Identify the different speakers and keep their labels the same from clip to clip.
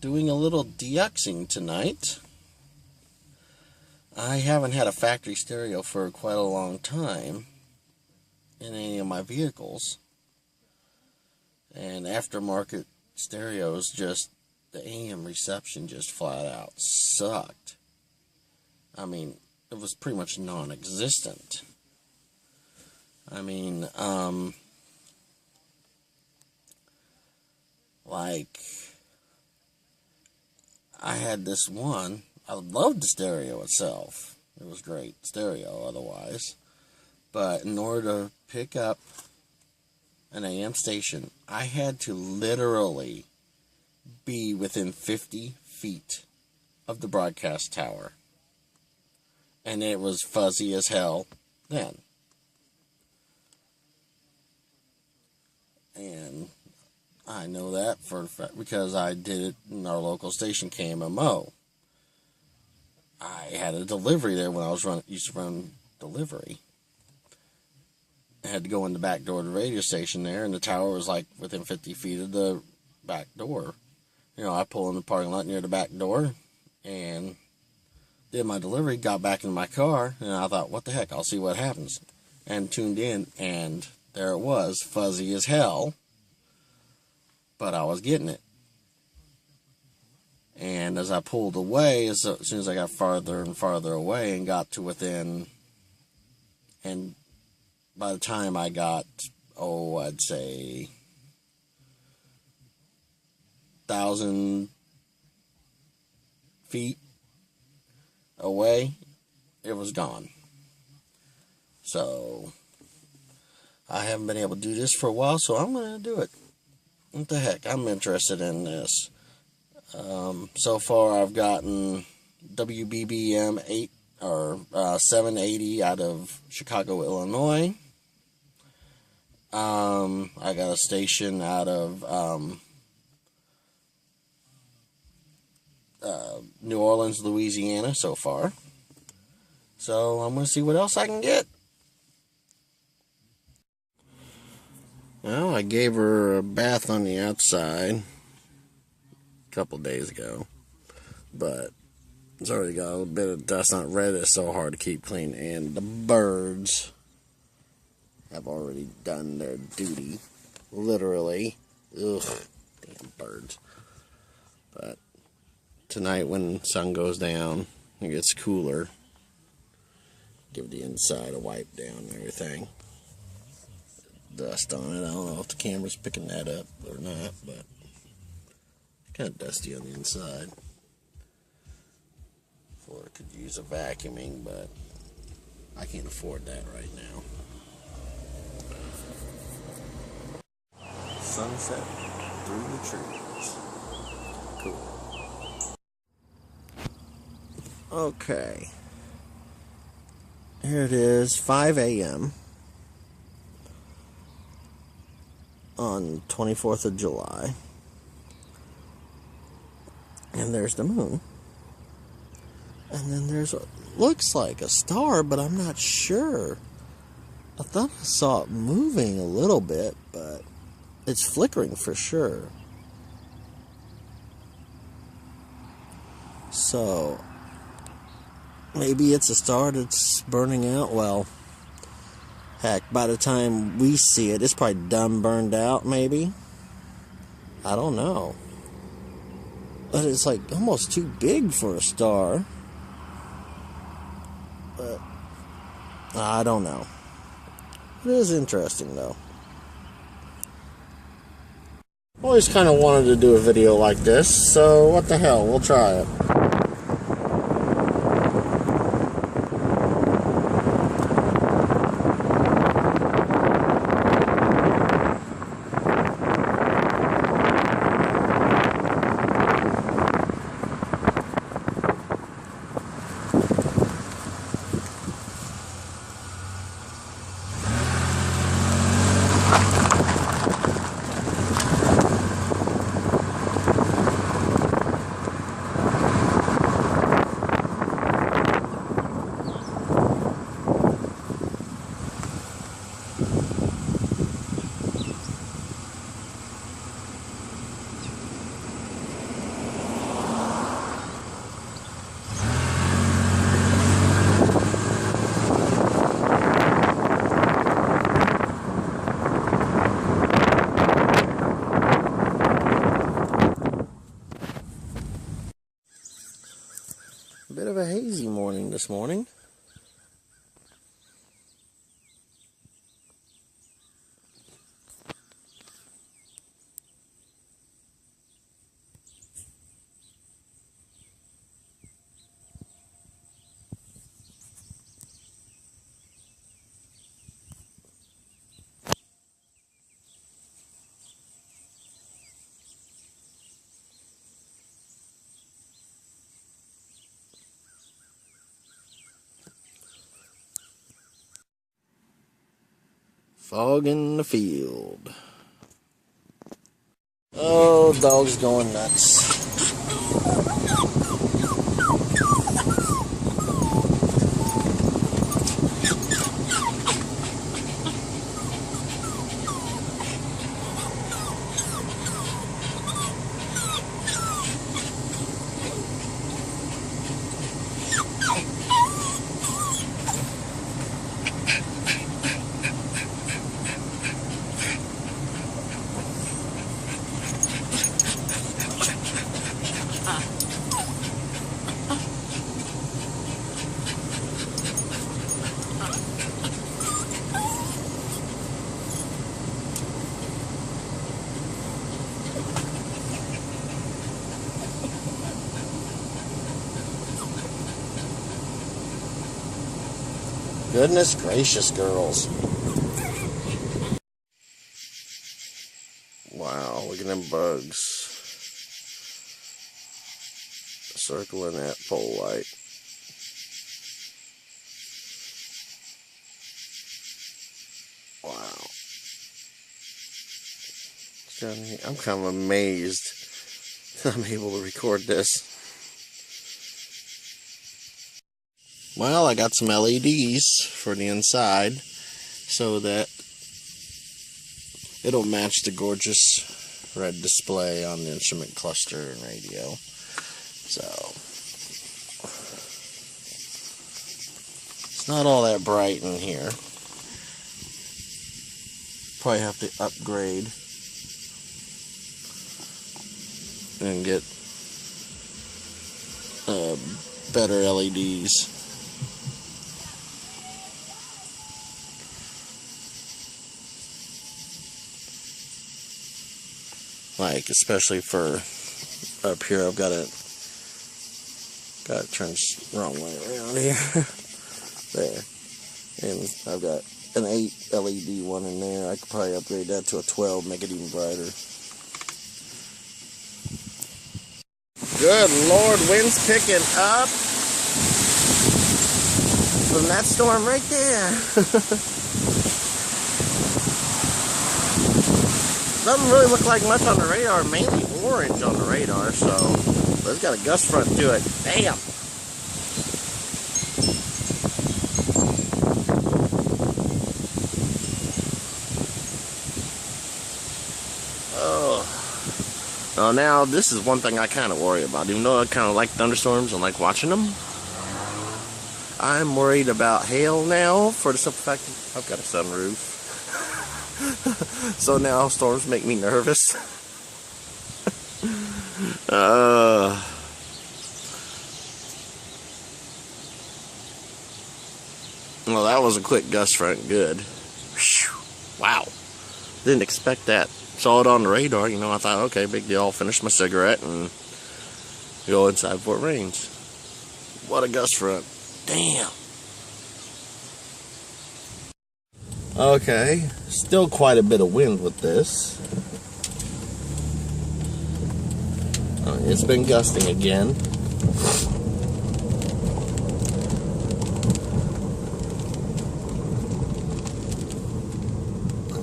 Speaker 1: doing a little DXing tonight. I haven't had a factory stereo for quite a long time in any of my vehicles. And aftermarket stereos, just the AM reception just flat out sucked. I mean, it was pretty much non-existent. I mean, like, I had this one. I loved the stereo itself. It was great stereo otherwise. But in order to pick up an AM station, I had to literally be within 50 feet of the broadcast tower. And it was fuzzy as hell then. And I know that for a fact because I did it in our local station, KMMO. I had a delivery there when I was used to run delivery. I had to go in the back door of the radio station there, and the tower was like within 50 feet of the back door. You know, I pulled in the parking lot near the back door and did my delivery, got back in my car, and I thought, what the heck, I'll see what happens. And tuned in, and there it was, fuzzy as hell, but I was getting it. And as I pulled away, as soon as I got farther and farther away and got to within, and by the time I got, I'd say 1,000 feet away, it was gone. So I haven't been able to do this for a while, so I'm going to do it. What the heck, I'm interested in this. So far I've gotten WBBM 780 out of Chicago, Illinois. I got a station out of New Orleans, Louisiana so far. So I'm going to see what else I can get. Well, I gave her a bath on the outside a couple days ago, but it's already got a little bit of dust on it. Red is so hard to keep clean, and the birds have already done their duty, literally. Ugh, damn birds. But tonight when the sun goes down, it gets cooler. Give the inside a wipe down and everything. Dust on it. I don't know if the camera's picking that up or not, but it's kind of dusty on the inside. Floor could use a vacuuming, but I can't afford that right now. Sunset through the trees. Cool. Okay. Here it is, 5 a.m. on 24th of July. And there's the moon. And then there's what looks like a star, but I'm not sure. I thought I saw it moving a little bit, but it's flickering for sure. So maybe it's a star that's burning out. Well, heck, by the time we see it, it's probably done burned out, maybe. I don't know. But it's like almost too big for a star. But I don't know. It is interesting, though. Always kind of wanted to do a video like this, so what the hell, we'll try it. of a hazy morning this morning. Fog in the field. Oh, dog's going nuts. Goodness gracious, girls. Wow, look at them bugs. Circling that pole light. Wow. I'm kind of amazed that I'm able to record this. Well, I got some LEDs for the inside so that it'll match the gorgeous red display on the instrument cluster and radio. So, it's not all that bright in here. Probably have to upgrade and get better LEDs. Like, especially for up here, I've got it turned wrong way around here. There. And I've got an 8 LED one in there. I could probably upgrade that to a 12, make it even brighter. Good Lord, wind's picking up from that storm right there. Doesn't really look like much on the radar, mainly orange on the radar, so it's got a gust front to it. Damn! Oh. Well, now, this is one thing I kind of worry about. Even though I kind of like thunderstorms and like watching them, I'm worried about hail now for the simple fact that I've got a sunroof. So now storms make me nervous. Well, that was a quick gust front. Good. Whew. Wow. Didn't expect that. Saw it on the radar. You know, I thought, okay, big deal. I'll finish my cigarette and go inside before it rains. What a gust front. Damn. Okay, still quite a bit of wind with this. It's been gusting again.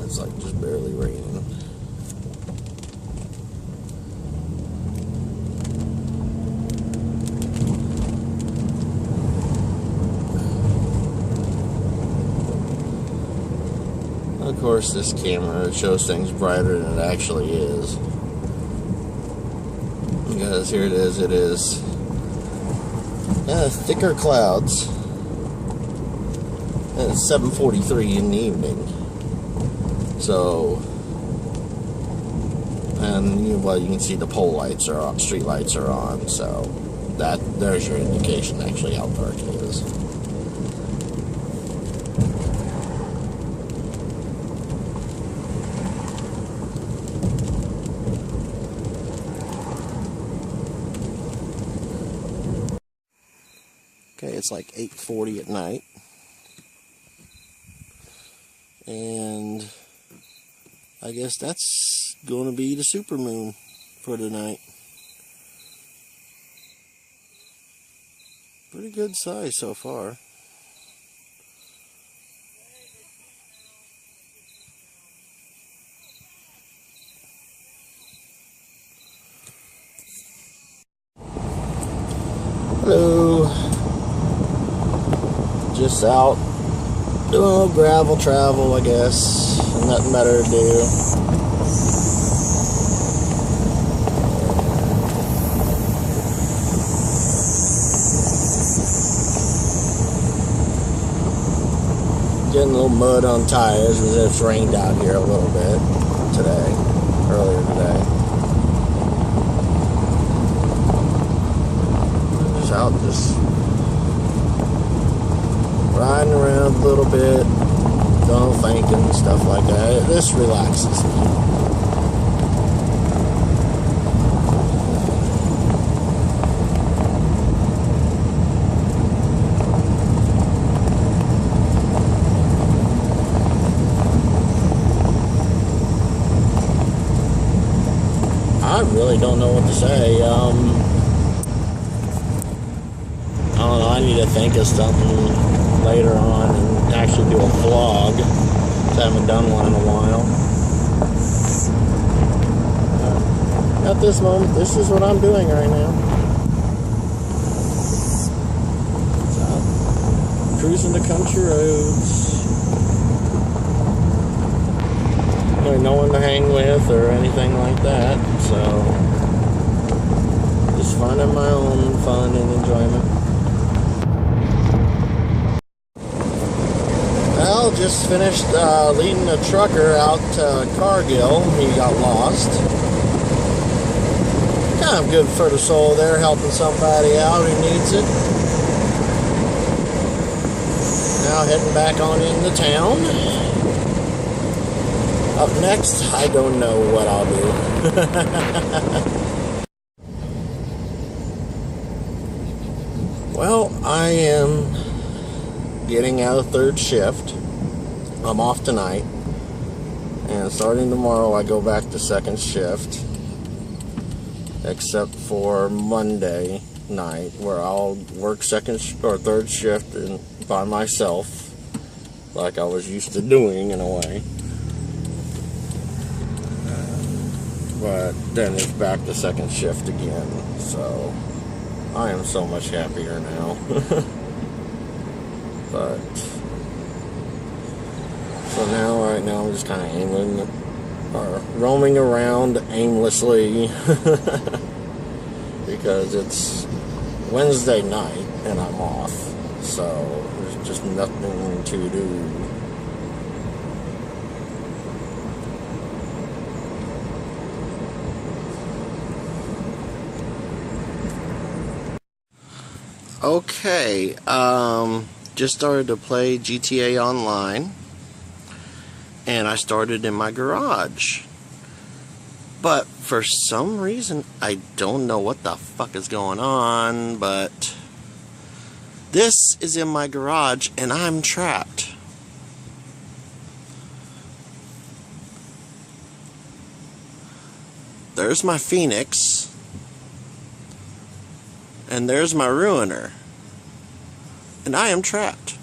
Speaker 1: It's like just barely raining. Of course, this camera shows things brighter than it actually is. Because here it is thicker clouds. And it's 7:43 in the evening. So, and well, you can see the pole lights are on, street lights are on, so there's your indication actually how dark it is. Okay, it's like 8:40 at night, and I guess that's going to be the supermoon for tonight. Pretty good size so far. Hello. Just out doing a little gravel travel, I guess. Nothing better to do. Getting a little mud on tires because it's rained out here a little bit earlier today. Just out, just riding around a little bit, don't thinking and stuff like that. This relaxes me. I really don't know what to say. I don't know, I need to think of something later on and actually do a vlog, because I haven't done one in a while. At this moment, this is what I'm doing right now. So, cruising the country roads. No one to hang with or anything like that, so just finding my own fun and enjoyment. Well, just finished leading a trucker out to Cargill. He got lost. Kind of good for the soul there, helping somebody out who needs it. Now heading back on into town. Up next, I don't know what I'll do. Well, I am getting out of third shift. I'm off tonight. And starting tomorrow, I go back to second shift. Except for Monday night, where I'll work third shift by myself. Like I was used to doing, in a way. But then it's back to second shift again, so I am so much happier now. But so right now I'm just kind of roaming around aimlessly because it's Wednesday night and I'm off, so there's just nothing to do. Okay, just started to play GTA Online, and I started in my garage, but for some reason, I don't know what the fuck is going on, but this is in my garage, and I'm trapped. There's my Phoenix. And there's my Ruiner. And I am trapped.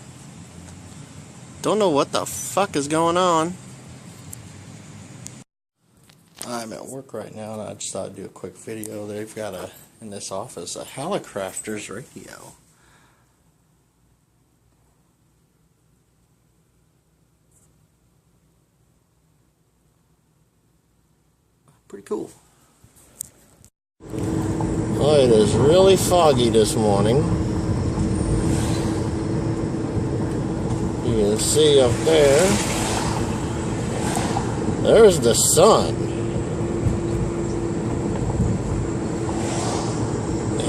Speaker 1: Don't know what the fuck is going on. I'm at work right now and I just thought I'd do a quick video. They've got in this office, a Hallicrafters radio. Pretty cool. Well, it is really foggy this morning. You can see up there, there's the sun.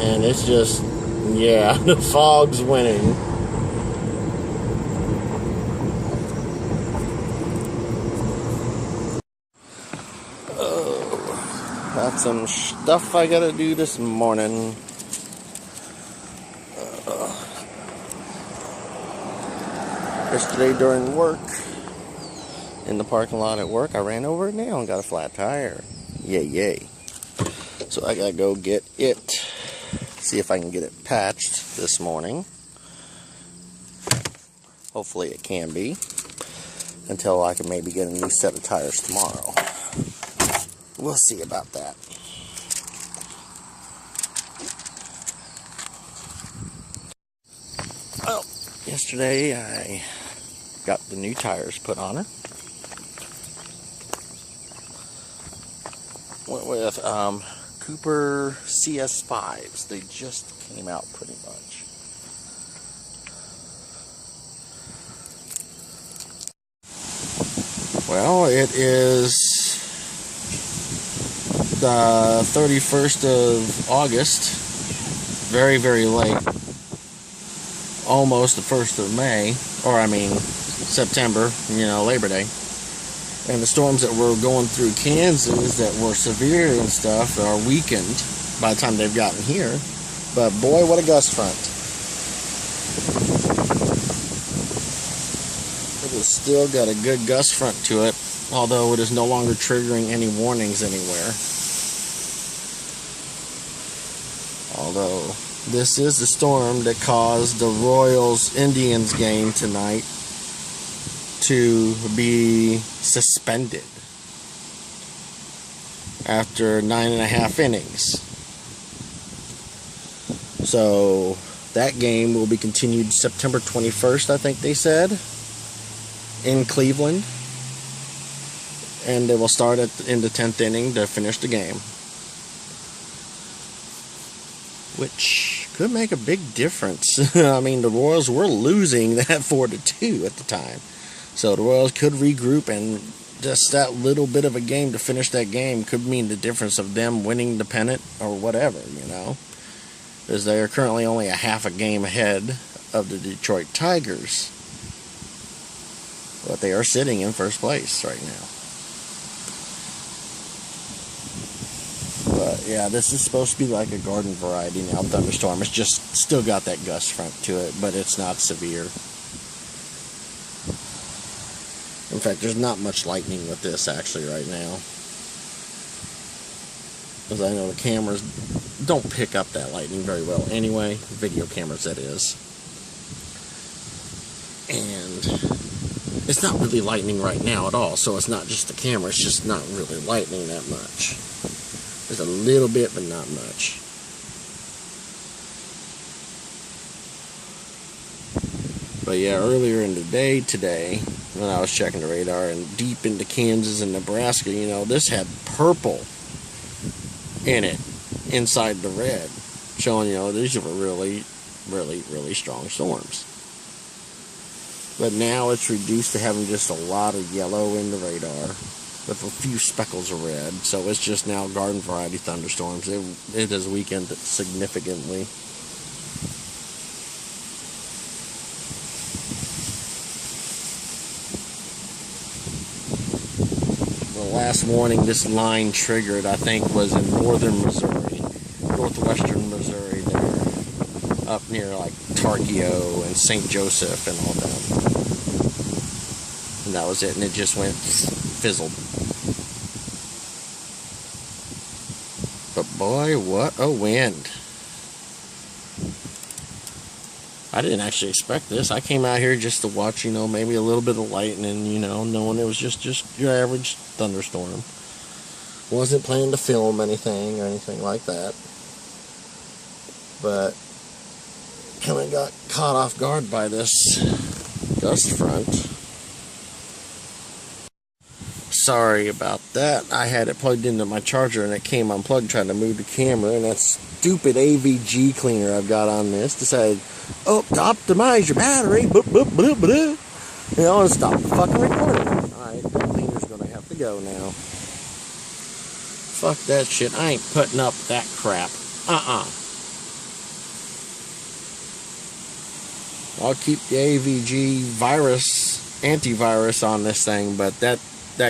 Speaker 1: And it's just, yeah, the fog's winning. Oh, got some stuff I gotta do this morning. Yesterday during work, in the parking lot at work, I ran over a nail and got a flat tire. Yay, yay. So I gotta go get it, see if I can get it patched this morning. Hopefully it can be, until I can maybe get a new set of tires tomorrow. We'll see about that. Well, yesterday I got the new tires put on her. Went with Cooper CS5s. They just came out pretty much. Well, it is the 31st of August. Very, very late. Almost the 1st of May. Or, I mean, September, Labor Day. And the storms that were going through Kansas that were severe and stuff are weakened by the time they've gotten here. But boy, what a gust front. It has still got a good gust front to it, although it is no longer triggering any warnings anywhere. Although this is the storm that caused the Royals-Indians game tonight to be suspended after 9.5 innings. So that game will be continued September 21st, I think they said, in Cleveland. And they will start in the 10th inning to finish the game, which could make a big difference. I mean, the Royals were losing that 4-2 at the time. So the Royals could regroup, and just that little bit of a game to finish that game could mean the difference of them winning the pennant or whatever, Because they are currently only a half a game ahead of the Detroit Tigers. But they are sitting in first place right now. But yeah, this is supposed to be like a garden variety now thunderstorm. It's just still got that gust front to it, but it's not severe. In fact, there's not much lightning with this actually right now. Because I know the cameras don't pick up that lightning very well anyway. Video cameras, that is. And it's not really lightning right now at all. So it's not just the camera. It's just not really lightning that much. There's a little bit, but not much. But yeah, earlier in the day today, when I was checking the radar and deep into Kansas and Nebraska, this had purple in it inside the red, showing, these were really, really, really strong storms. But now it's reduced to having just a lot of yellow in the radar with a few speckles of red. So it's just now garden variety thunderstorms. It has weakened significantly. Last warning this line triggered, I think, was in northern Missouri, northwestern Missouri there, up near like Tarkio and St. Joseph and all that. And that was it, and it just went fizzled. But boy, what a wind. I didn't actually expect this. I came out here just to watch, maybe a little bit of lightning, knowing it was just your average thunderstorm. Wasn't planning to film anything or anything like that. But kind of got caught off guard by this gust front. Sorry about that. I had it plugged into my charger and it came unplugged trying to move the camera, and that stupid AVG cleaner I've got on this decided, to optimize your battery, and stop the fucking recording. Alright, that cleaner's gonna have to go now. Fuck that shit. I ain't putting up that crap. I'll keep the AVG antivirus on this thing, but that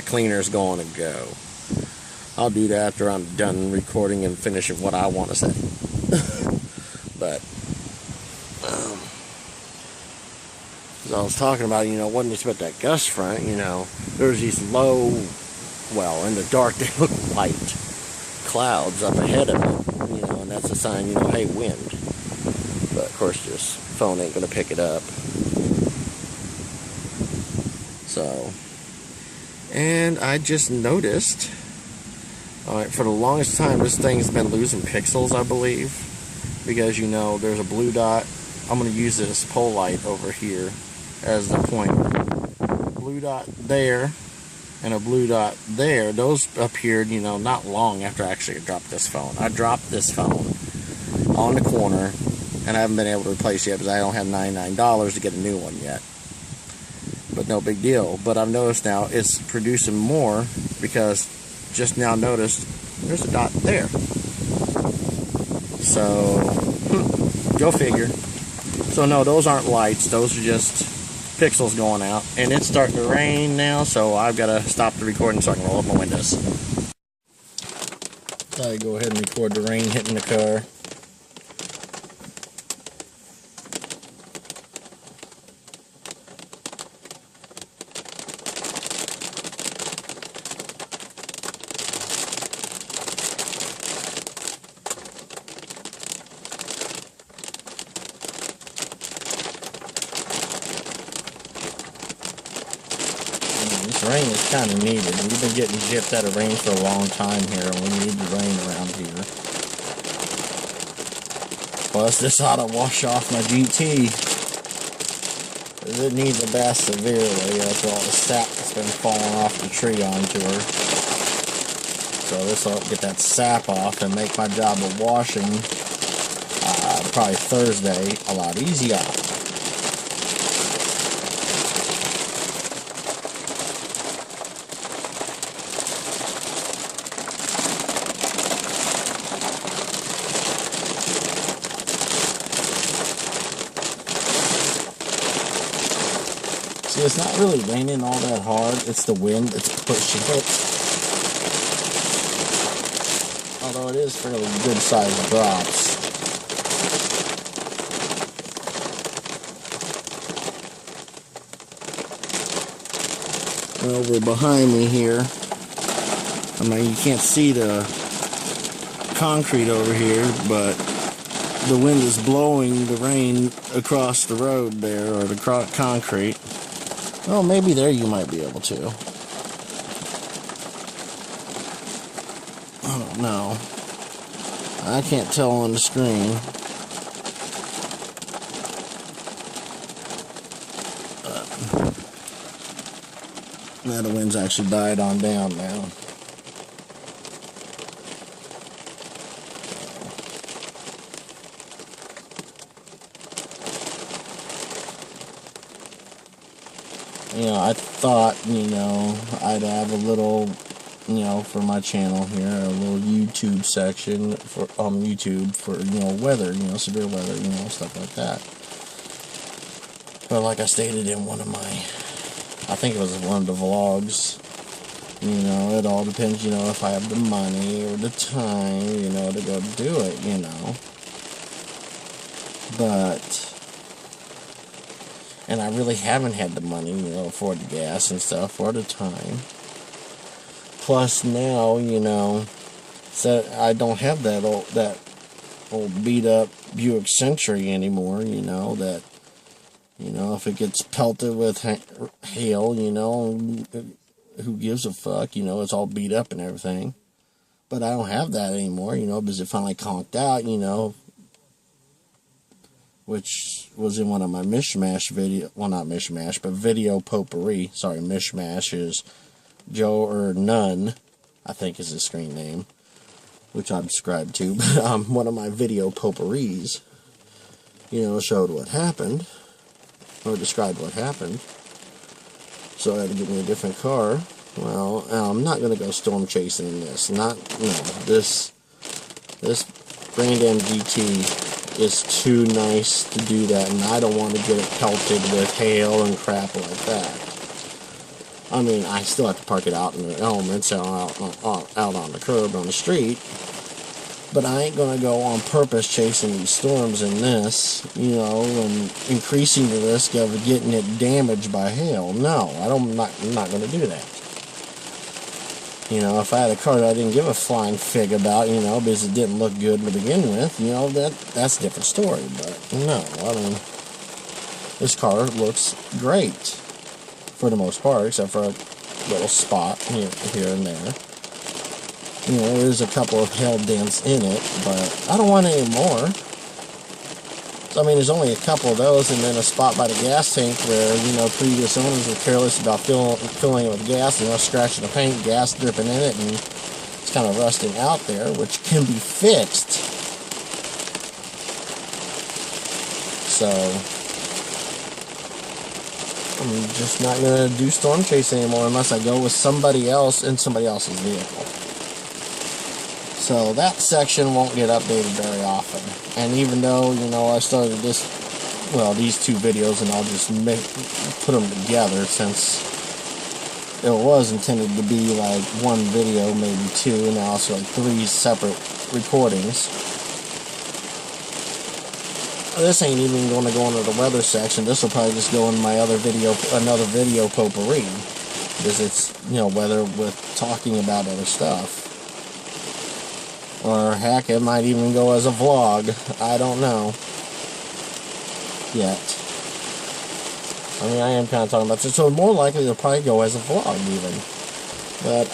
Speaker 1: cleaner is going to go. I'll do that after I'm done recording and finishing what I want to say. But as I was talking about, wasn't just about that gust front, there's these low, in the dark they look white clouds up ahead of it, and that's a sign, hey, wind. But of course, this phone ain't gonna pick it up. So, and I just noticed, for the longest time, this thing's been losing pixels, I believe, because there's a blue dot. I'm gonna use this pole light over here as the pointer. Blue dot there and a blue dot there. Those appeared, not long after I actually dropped this phone. I dropped this phone on the corner, and I haven't been able to replace it yet because I don't have $99 to get a new one yet. But no big deal. But I've noticed now it's producing more because just now noticed there's a dot there. So, go figure. So no, those aren't lights. Those are just pixels going out. And it's starting to rain now, so I've got to stop the recording so I can roll up my windows. I go ahead and record the rain hitting the car. This rain is kind of needed. We've been getting gypped out of rain for a long time here, and we need the rain around here. Plus, this ought to wash off my GT. It needs a bath severely after all the sap that's been falling off the tree onto her. So this will get that sap off and make my job of washing, probably Thursday, a lot easier. See, it's not really raining all that hard. It's the wind that's pushing it. Although it is fairly good sized drops. Over behind me here, you can't see the concrete over here, but the wind is blowing the rain across the road there, or the concrete. Oh, maybe there you might be able to. I don't know. I can't tell on the screen. Now the wind's actually died on down now. I thought, I'd have a little, for my channel here, a little YouTube section for, YouTube for, weather, severe weather, stuff like that. But like I stated in one of my, I think it was one of the vlogs, it all depends, if I have the money or the time, to go do it, But, and I really haven't had the money, for the gas and stuff, or the time. Plus now, so I don't have that old beat up Buick Century anymore, that, if it gets pelted with hail, who gives a fuck, it's all beat up and everything. But I don't have that anymore, because it finally conked out, which was in one of my mishmash video, well, not mishmash, but video potpourri. Sorry, mishmash is Joe or None, I think is his screen name, which I'm subscribed to. But one of my video potpourris, showed what happened, or described what happened. So I had to get me a different car. Well, I'm not going to go storm chasing in this. This Grand M GT
Speaker 2: is too nice to do that, and I don't want to get it pelted with hail and crap like that. I mean, I still have to park it out in the elements, out on the curb on the street, but I ain't going to go on purpose chasing these storms in this, and increasing the risk of getting it damaged by hail. No, I'm not going to do that. If I had a car that I didn't give a flying fig about, because it didn't look good to begin with, that's a different story. But no, I mean, this car looks great for the most part, except for a little spot here and there. There's a couple of hail dents in it, but I don't want any more. So, I mean, there's only a couple of those, and then a spot by the gas tank where, previous owners were careless about filling it with gas, scratching the paint, gas dripping in it, and it's kind of rusting out there, which can be fixed. So, I'm just not going to do storm chase anymore unless I go with somebody else in somebody else's vehicle. So that section won't get updated very often. And even though, I started these two videos, and I'll just put them together, since it was intended to be like one video, maybe two, and now it's like 3 separate recordings. This ain't even going to go into the weather section. This will probably just go in my another video potpourri, because it's, weather with talking about other stuff. Or heck, it might even go as a vlog. I don't know yet. I mean, I am kind of talking about this, so more likely it'll probably go as a vlog even. But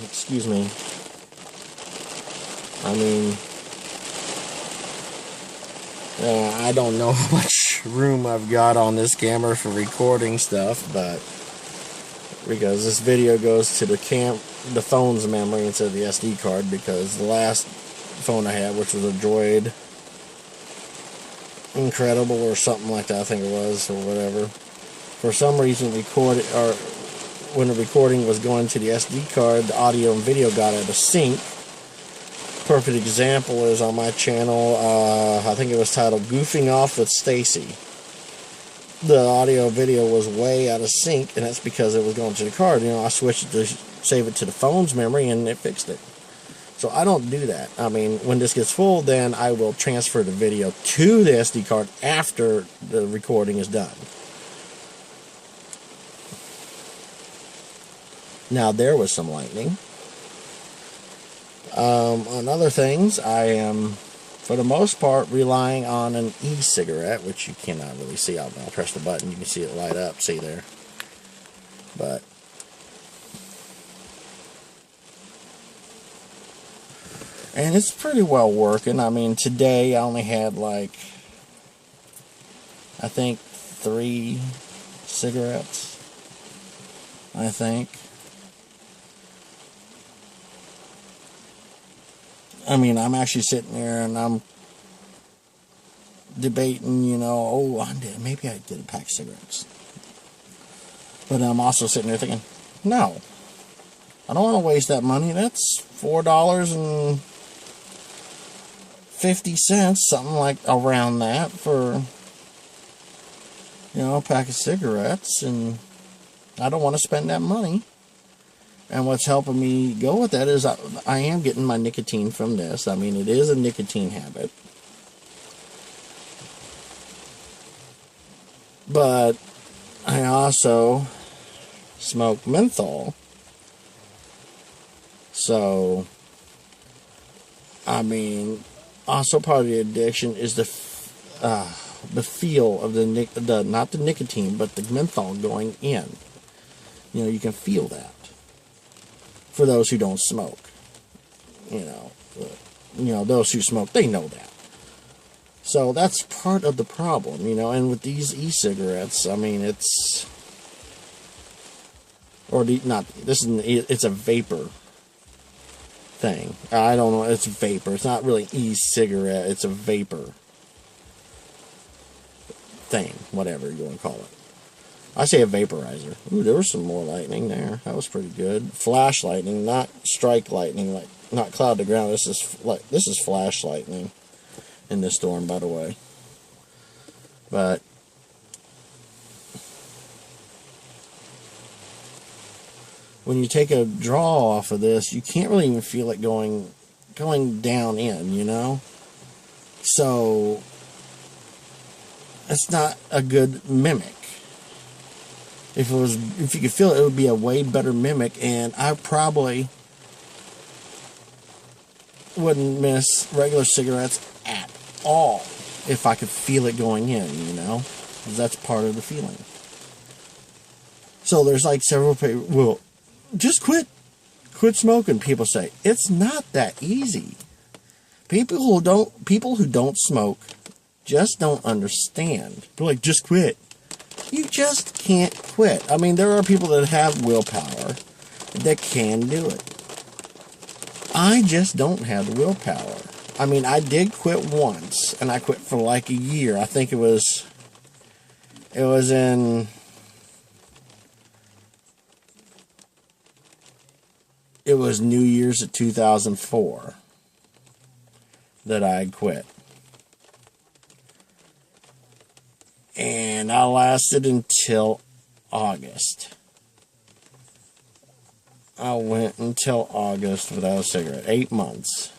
Speaker 2: excuse me. I mean, I don't know how much room I've got on this camera for recording stuff, but because this video goes to the phone's memory instead of the SD card, because the last phone I had, which was a Droid Incredible or something like that, I think it was, or whatever, for some reason when the recording was going to the SD card, the audio and video got out of sync. Perfect example is on my channel, I think it was titled Goofing Off with Stacy. The audio video was way out of sync, and that's because it was going to the card. I switched it to save it to the phone's memory, and it fixed it. So I don't do that. I mean, when this gets full, then I will transfer the video to the SD card after the recording is done. Now, there was some lightning. On other things, I am, for the most part, relying on an e-cigarette, which you cannot really see. I'll press the button, you can see it light up, see there. But and it's pretty well working. I mean, today I only had I think 3 cigarettes, I think. I mean, I'm actually sitting there and I'm debating, maybe I did a pack of cigarettes. But I'm also sitting there thinking, no, I don't want to waste that money. That's $4.50, something like around that, for, a pack of cigarettes, and I don't want to spend that money. And what's helping me go with that is I am getting my nicotine from this. I mean, it is a nicotine habit. But I also smoke menthol. So, I mean, also part of the addiction is the feel of not the nicotine, but the menthol going in. You can feel that. For those who don't smoke, those who smoke, they know that. So that's part of the problem, and with these e-cigarettes, I mean, it's a vapor thing. I don't know, it's vapor. It's not really e-cigarette, it's a vapor thing, whatever you want to call it. I say a vaporizer. Ooh, there was some more lightning there. That was pretty good. Flash lightning, not strike lightning, like not cloud to ground. This is flash lightning in this storm, by the way. But when you take a draw off of this, you can't really even feel it going down in, you know? So it's not a good mimic. If you could feel it, it would be a way better mimic, and I probably wouldn't miss regular cigarettes at all if I could feel it going in, you know? 'Cause that's part of the feeling. So there's like several people, well, just quit smoking, people say. It's not that easy. People who don't smoke just don't understand. They're like, just quit. You just can't quit. I mean, there are people that have willpower that can do it. I just don't have the willpower. I mean, I did quit once, and I quit for like a year. I think it was New Year's of 2004 that I quit. And I lasted until August. I went until August without a cigarette. 8 months.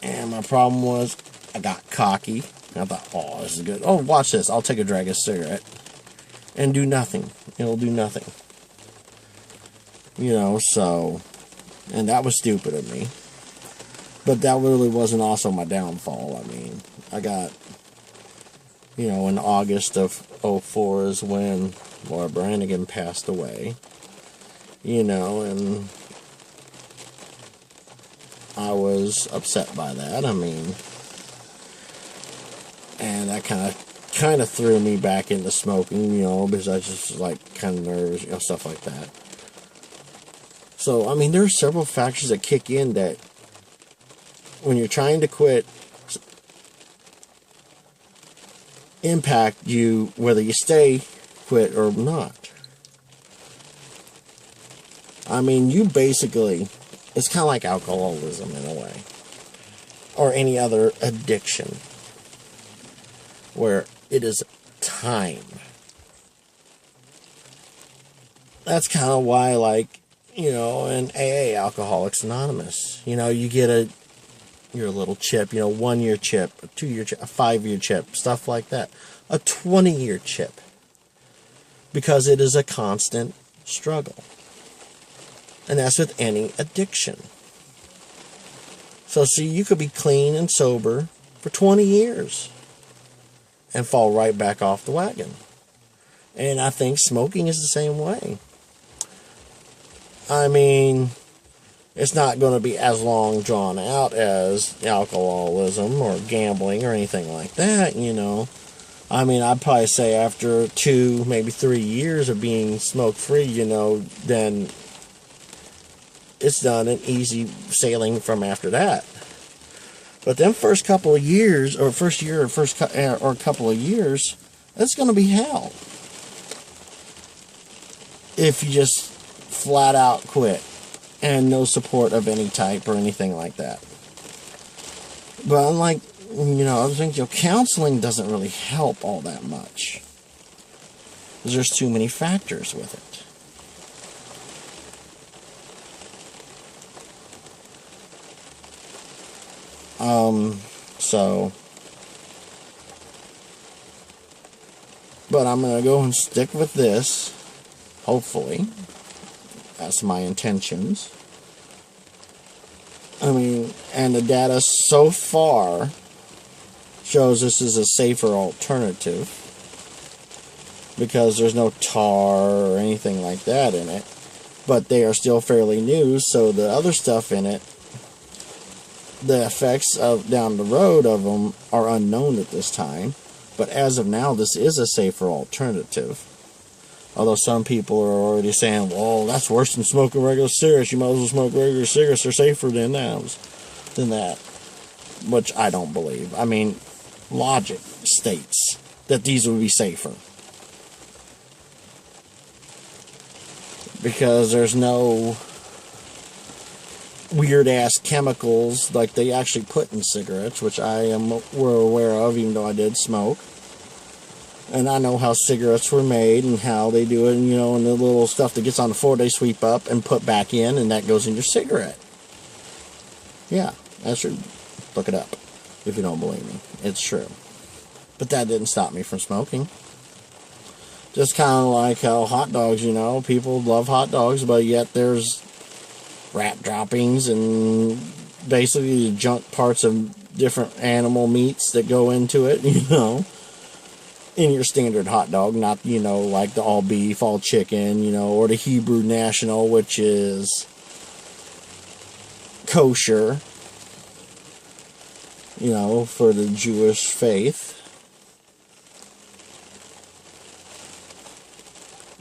Speaker 2: And my problem was, I got cocky. I thought, oh, this is good. Oh, watch this. I'll take a drag of cigarette. And do nothing. It'll do nothing. You know, so... And that was stupid of me. But that really wasn't also my downfall. I mean, I got... You know, in August of 2004 is when Laura Branigan passed away. You know, and... I was upset by that. I mean... And that kind of threw me back into smoking, you know, because I just was like kind of nervous, you know, stuff like that. So, I mean, there are several factors that kick in that when you're trying to quit impact you whether you stay quit or not. I mean, you basically, it's kind of like alcoholism in a way, or any other addiction, where it is time. That's kind of why, like, you know, in AA, Alcoholics Anonymous, you know, you get your little chip, you know, 1 year chip, a 2 year chip, a 5 year chip, stuff like that. A 20-year chip. Because it is a constant struggle. And that's with any addiction. So, see, you could be clean and sober for 20 years. And fall right back off the wagon. And I think smoking is the same way. I mean, it's not going to be as long drawn out as alcoholism or gambling or anything like that, you know. I mean, I'd probably say after 2, maybe 3 years of being smoke-free, you know, then it's done and easy sailing from after that. But then first couple of years, or first year, or couple of years, it's going to be hell. If you just flat out quit and no support of any type or anything like that. But unlike, you know, other things, you know, counseling doesn't really help all that much. Because there's too many factors with it. But I'm going to go and stick with this, hopefully. That's my intentions. I mean, and the data so far shows this is a safer alternative because there's no tar or anything like that in it. But they are still fairly new, so the other stuff in it, the effects of down the road of them are unknown at this time. But as of now, this is a safer alternative. Although some people are already saying, well, that's worse than smoking regular cigarettes. You might as well smoke regular cigarettes. They're safer than that. Which I don't believe. I mean, logic states that these would be safer. Because there's no weird-ass chemicals like they actually put in cigarettes, which I am aware of, even though I did smoke. And I know how cigarettes were made and how they do it, and, you know, and the little stuff that gets on the floor, they sweep up and put back in, and that goes in your cigarette. Yeah, that's true. Look it up if you don't believe me. It's true. But that didn't stop me from smoking. Just kind of like how hot dogs, you know, people love hot dogs, but yet there's rat droppings and basically the junk parts of different animal meats that go into it, you know, in your standard hot dog, not, you know, like the all beef, all chicken, you know, or the Hebrew National, which is kosher, you know, for the Jewish faith.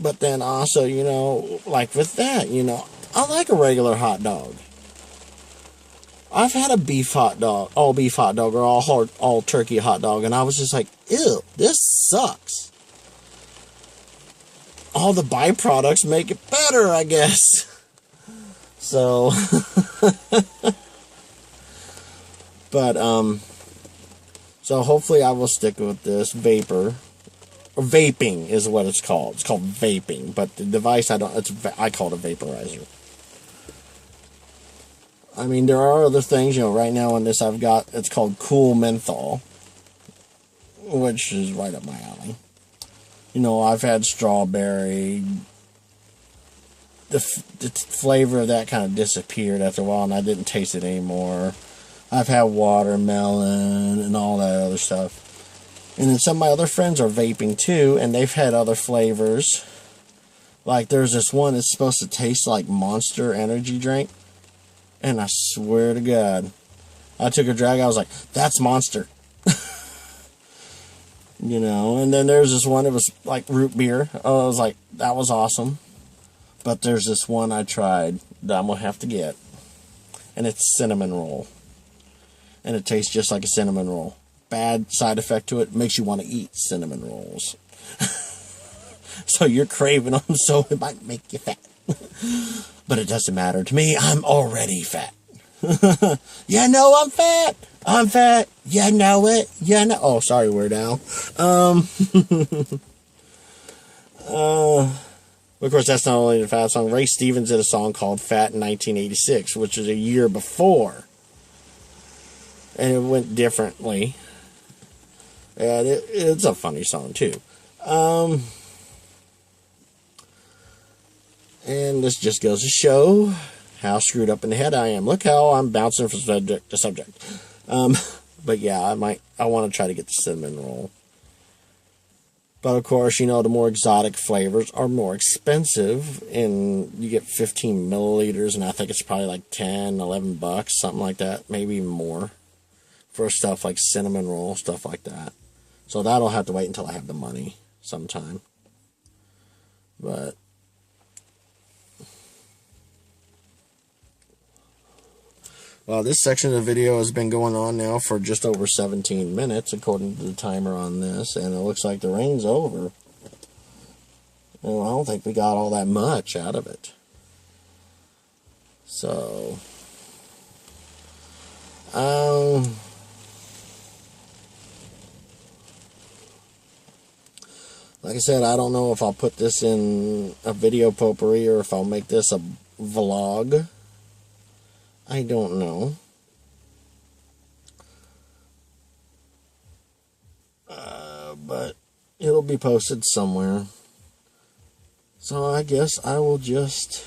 Speaker 2: But then also, you know, like with that, you know, I like a regular hot dog. I've had a beef hot dog, all beef hot dog, or all turkey hot dog, and I was just like, ew, this sucks. All the byproducts make it better, I guess. So, but, so hopefully I will stick with this vapor. Vaping is what it's called. It's called vaping, but the device I call it a vaporizer. I mean, there are other things, you know, right now on this it's called Cool Menthol, which is right up my alley. You know, I've had strawberry. The flavor of that kind of disappeared after a while, and I didn't taste it anymore. I've had watermelon and all that other stuff. And then some of my other friends are vaping too, and they've had other flavors. Like there's this one that's supposed to taste like Monster energy drink. And I swear to God, I took a drag, I was like, that's Monster. You know, and then there's this one, it was like root beer. I was like, that was awesome. But there's this one I tried that I'm going to have to get. And it's cinnamon roll. And it tastes just like a cinnamon roll. Bad side effect to it, makes you want to eat cinnamon rolls. So you're craving them, so it might make you fat. But it doesn't matter to me, I'm already fat. You know I'm fat. I'm fat. You know it. You know. Oh, sorry, Weird Al. Of course, that's not only the fat song. Ray Stevens did a song called Fat in 1986, which is a year before. And it went differently. And it's a funny song, too. And this just goes to show how screwed up in the head I am. Look how I'm bouncing from subject to subject. But yeah, I want to try to get the cinnamon roll. But of course, you know, the more exotic flavors are more expensive. And you get 15 milliliters, and I think it's probably like 10, 11 bucks, something like that. Maybe even more. For stuff like cinnamon roll, stuff like that. So that'll have to wait until I have the money sometime. But well, this section of the video has been going on now for just over 17 minutes, according to the timer on this, and it looks like the rain's over. Well, I don't think we got all that much out of it. So, like I said, I don't know if I'll put this in a video potpourri or if I'll make this a vlog. I don't know. But it'll be posted somewhere. So I guess I will just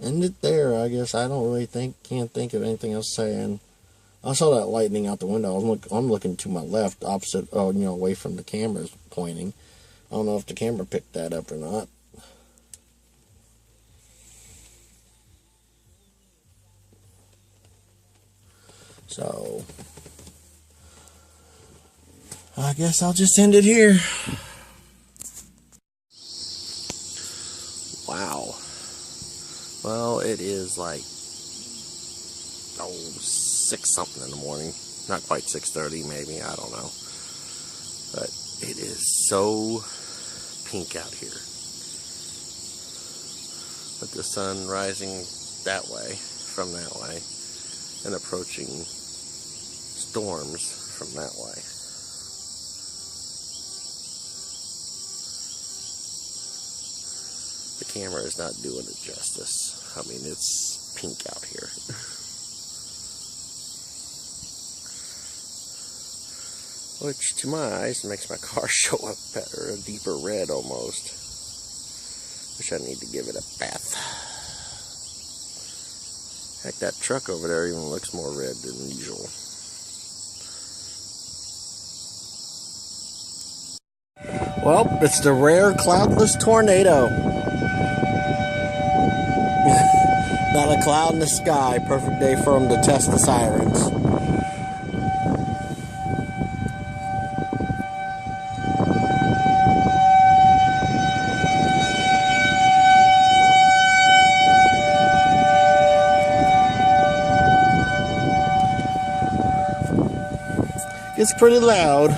Speaker 2: end it there. I guess I don't really can't think of anything else to say. And I saw that lightning out the window. I'm looking to my left, opposite, away from the camera's pointing. I don't know if the camera picked that up or not. So, I guess I'll just end it here. Wow. Well, it is like, 6 something in the morning. Not quite 6:30 maybe, I don't know.
Speaker 1: But it is so pink out here. With the sun rising that way, from that way, and approaching storms from that way. The camera is not doing it justice. I mean, it's pink out here. Which, to my eyes, makes my car show up better, a deeper red almost. Wish I need to give it a bath. Heck, that truck over there even looks more red than usual. Well, it's the rare cloudless tornado. Not a cloud in the sky. Perfect day for them to test the sirens. It's pretty loud.